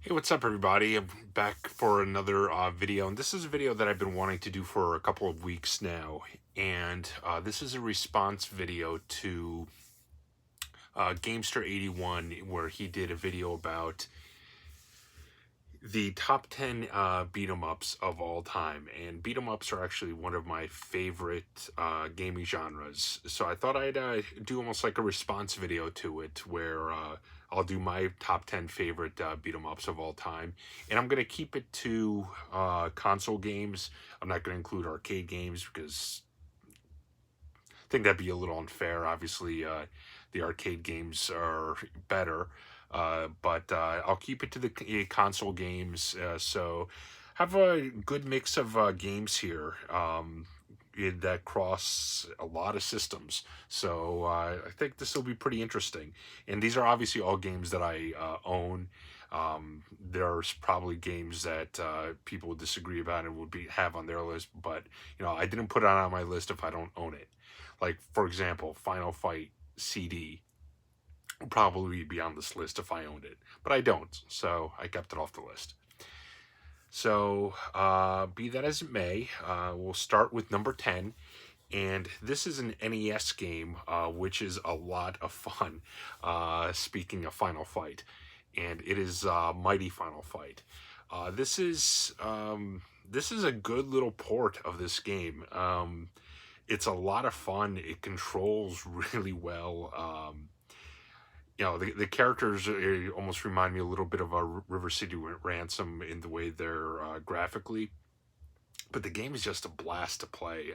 Hey, what's up, everybody? I'm back for another video, and this is a video that I've been wanting to do for a couple of weeks now. And this is a response video to Gamester81, where he did a video about the top 10 beat 'em ups of all time. And beat 'em ups are actually one of my favorite gaming genres. So I thought I'd do almost like a response video to it where I'll do my top 10 favorite beat 'em ups of all time. And I'm going to keep it to console games. I'm not going to include arcade games because I think that'd be a little unfair. Obviously, the arcade games are better, but I'll keep it to the console games. So have a good mix of games here that cross a lot of systems. So I think this will be pretty interesting. And these are obviously all games that I own. There's probably games that people would disagree about and would have on their list, but I didn't put it on my list if I don't own it. Like, for example, Final Fight CD would probably be on this list if I owned it, but I don't, so I kept it off the list. So, be that as it may, we'll start with number 10. And this is an NES game, which is a lot of fun. Speaking of Final Fight, and it is Mighty Final Fight. This is a good little port of this game. It's a lot of fun. It controls really well. The characters almost remind me a little bit of a River City Ransom in the way they're graphically. But the game is just a blast to play.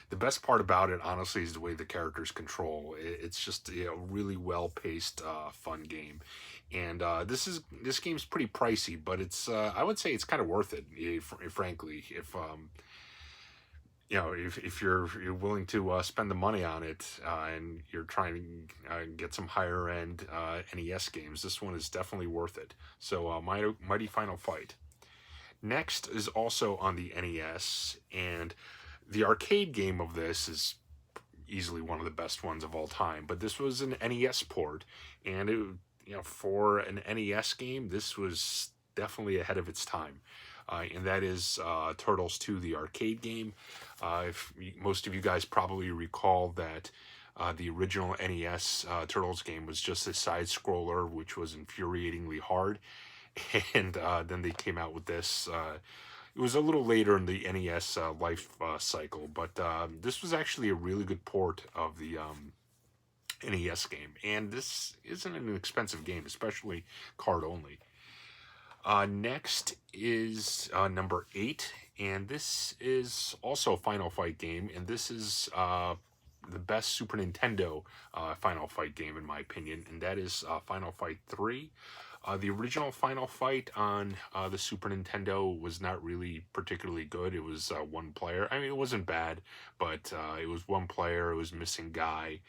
The best part about it, honestly, is the way the characters control. It's just a really well-paced, fun game. And this game's pretty pricey, but it's I would say it's kind of worth it, frankly. If you're willing to spend the money on it and you're trying to get some higher end NES games, this one is definitely worth it. So Mighty Final Fight. Next is also on the NES, and the arcade game of this is easily one of the best ones of all time. But this was an NES port, and for an NES game, this was definitely ahead of its time. And that is Turtles 2, the arcade game. Most of you guys probably recall that the original NES Turtles game was just a side scroller, which was infuriatingly hard. And then they came out with this. It was a little later in the NES life cycle, but this was actually a really good port of the NES game. And this isn't an expensive game, especially card only. Next is number 8, and this is also a Final Fight game, and this is the best Super Nintendo Final Fight game, in my opinion, and that is Final Fight 3. The original Final Fight on the Super Nintendo was not really particularly good. It was one player. I mean, it wasn't bad, but it was one player. It was missing Guy.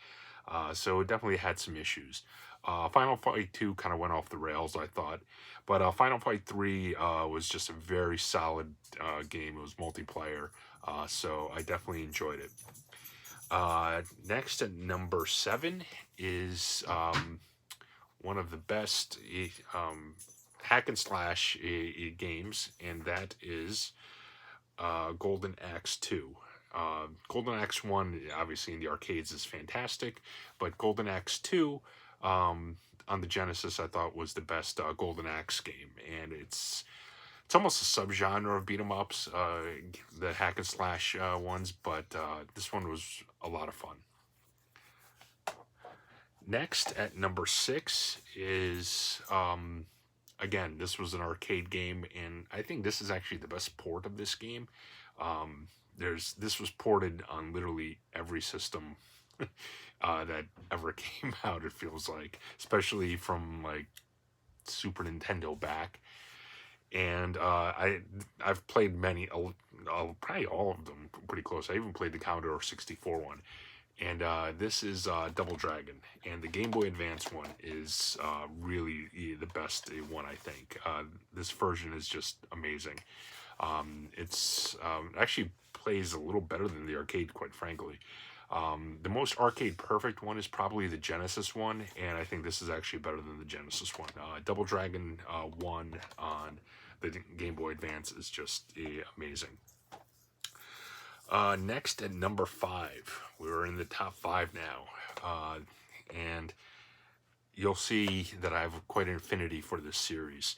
So it definitely had some issues. Final Fight 2 kind of went off the rails, I thought. But Final Fight 3 was just a very solid game. It was multiplayer. So I definitely enjoyed it. Next at number 7 is one of the best hack and slash games, and that is Golden Axe 2. Golden Axe 1, obviously in the arcades, is fantastic, but Golden Axe 2 on the Genesis, I thought was the best Golden Axe game, and it's almost a subgenre of beat 'em ups, the hack and slash ones, but this one was a lot of fun. Next at number 6 is again, this was an arcade game, and I think this is actually the best port of this game. This was ported on literally every system that ever came out. It feels like, especially from like Super Nintendo back, and I've played many, probably all of them, pretty close. I even played the Commodore 64 one. And this is Double Dragon, and the Game Boy Advance one is really the best one, I think. This version is just amazing. It's actually plays a little better than the arcade, quite frankly. The most arcade perfect one is probably the Genesis one, and I think this is actually better than the Genesis one. Double Dragon 1 on the Game Boy Advance is just amazing. Next at number 5, we're in the top 5 now, and you'll see that I have quite an affinity for this series.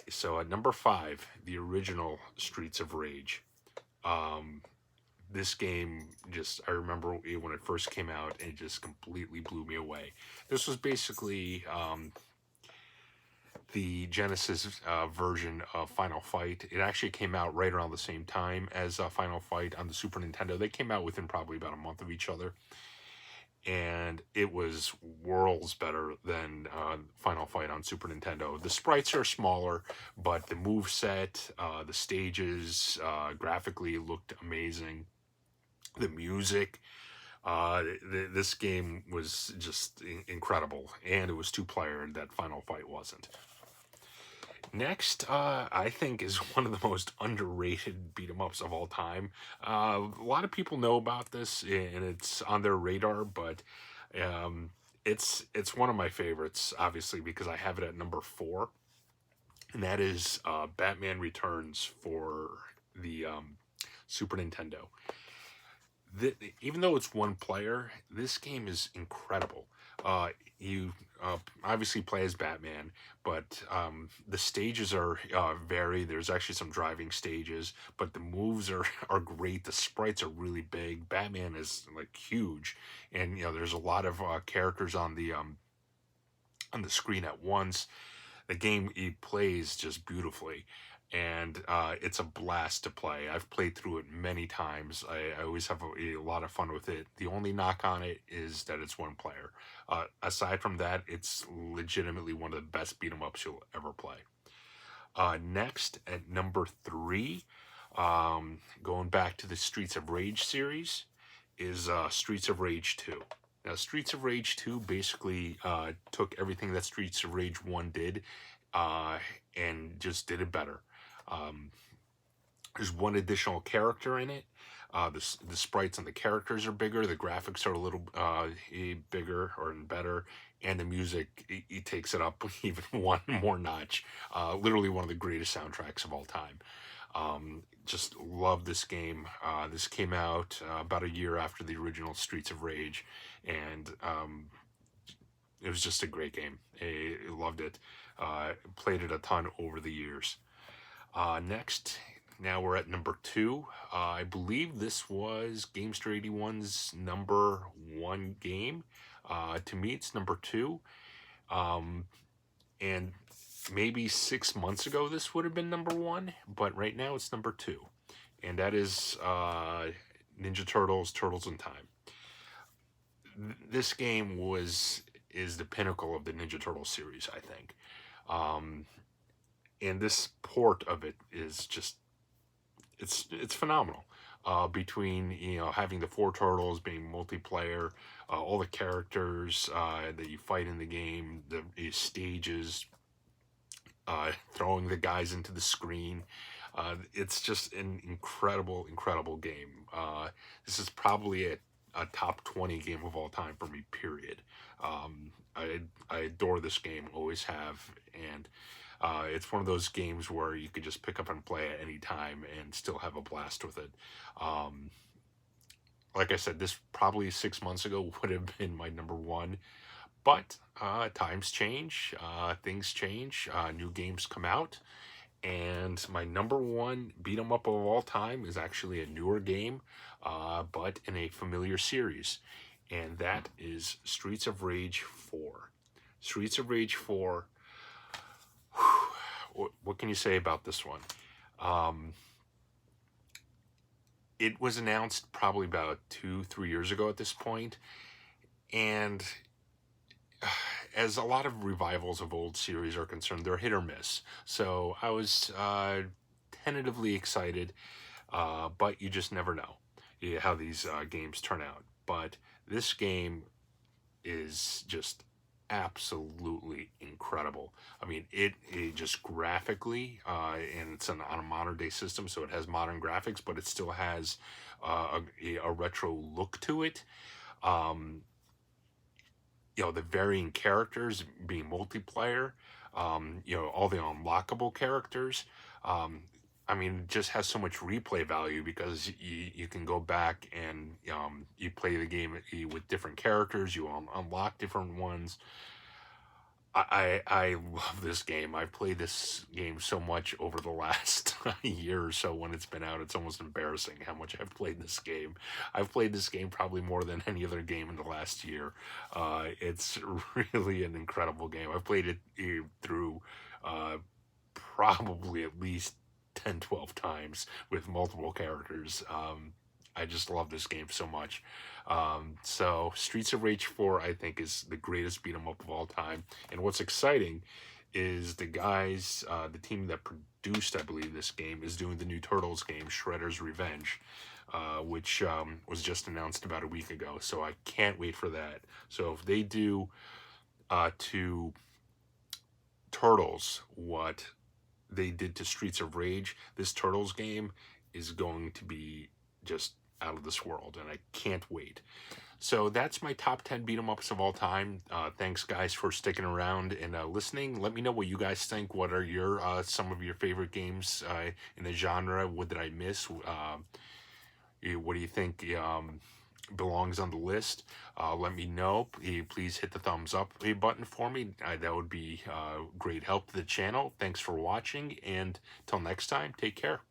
So at number 5, the original Streets of Rage. This game, just, I remember when it first came out, and it just completely blew me away. This was basically the Genesis version of Final Fight. It actually came out right around the same time as Final Fight on the Super Nintendo. They came out within probably about a month of each other, and it was worlds better than Final Fight on Super Nintendo. The sprites are smaller, but the move set, the stages, graphically looked amazing. The music, this game was just incredible, and it was 2-player, and that Final Fight wasn't. Next, I think, is one of the most underrated beat 'em ups of all time. A lot of people know about this, and it's on their radar, but it's one of my favorites, obviously, because I have it at number 4, and that is Batman Returns for the Super Nintendo. Even though it's 1-player, this game is incredible. You obviously play as Batman, but the stages are varied. There's actually some driving stages, but the moves are great. The sprites are really big. Batman is like huge, and there's a lot of characters on the screen at once. The game plays just beautifully, and it's a blast to play. I've played through it many times. I always have a lot of fun with it. The only knock on it is that it's 1-player. Aside from that, it's legitimately one of the best beat 'em ups you'll ever play. Next, at number 3, going back to the Streets of Rage series, is Streets of Rage 2. Now, Streets of Rage 2 basically took everything that Streets of Rage 1 did and just did it better. There's one additional character in it. The sprites and the characters are bigger. The graphics are a little bigger or better. And the music, it takes it up even one more notch. Literally one of the greatest soundtracks of all time. Just love this game. This came out about a year after the original Streets of Rage, and it was just a great game. I loved it. Played it a ton over the years. Next, now we're at number 2. I believe this was Gamester 81's number 1 game. To me, it's number 2. And maybe 6 months ago this would have been number 1, but right now it's number 2. And that is Ninja Turtles, Turtles in Time. This game is the pinnacle of the Ninja Turtles series, I think. And this port of it is just, it's phenomenal. Between having the 4 turtles, being multiplayer, all the characters that you fight in the game, the stages, throwing the guys into the screen, it's just an incredible game. This is probably a top 20 game of all time for me, period. I adore this game, always have, and it's one of those games where you could just pick up and play at any time and still have a blast with it. Like I said, this probably 6 months ago would have been my number 1, but times change, things change, new games come out, and my number 1 beat 'em up of all time is actually a newer game, but in a familiar series, and that is Streets of Rage 4. Streets of Rage 4, what can you say about this one? It was announced probably about 2-3 years ago at this point, and as a lot of revivals of old series are concerned, they're hit or miss. So I was tentatively excited, but you just never know how these games turn out. But this game is just absolutely incredible. incredible. I mean, it just graphically, and it's on a modern day system, so it has modern graphics, but it still has a retro look to it. Um, the varying characters being multiplayer, all the unlockable characters. Um, I mean, it just has so much replay value because you can go back and you play the game with different characters, you unlock different ones. I love this game. I've played this game so much over the last year or so. When it's been out, it's almost embarrassing how much I've played this game. I've played this game probably more than any other game in the last year. It's really an incredible game. I've played it through uh, probably at least 10, 12 times with multiple characters. I just love this game so much. So Streets of Rage 4, I think, is the greatest beat 'em up of all time. And what's exciting is the team that produced, I believe, this game is doing the new Turtles game, Shredder's Revenge, which was just announced about a week ago. So I can't wait for that. So if they do to Turtles what they did to Streets of Rage, this Turtles game is going to be just out of this world, and I can't wait. So that's my top 10 beat 'em ups of all time. Thanks, guys, for sticking around and listening. Let me know what you guys think. What are your some of your favorite games in the genre? What did I miss? What do you think belongs on the list? Let me know. Please hit the thumbs up button for me. That would be great help to the channel. Thanks for watching, and till next time, take care.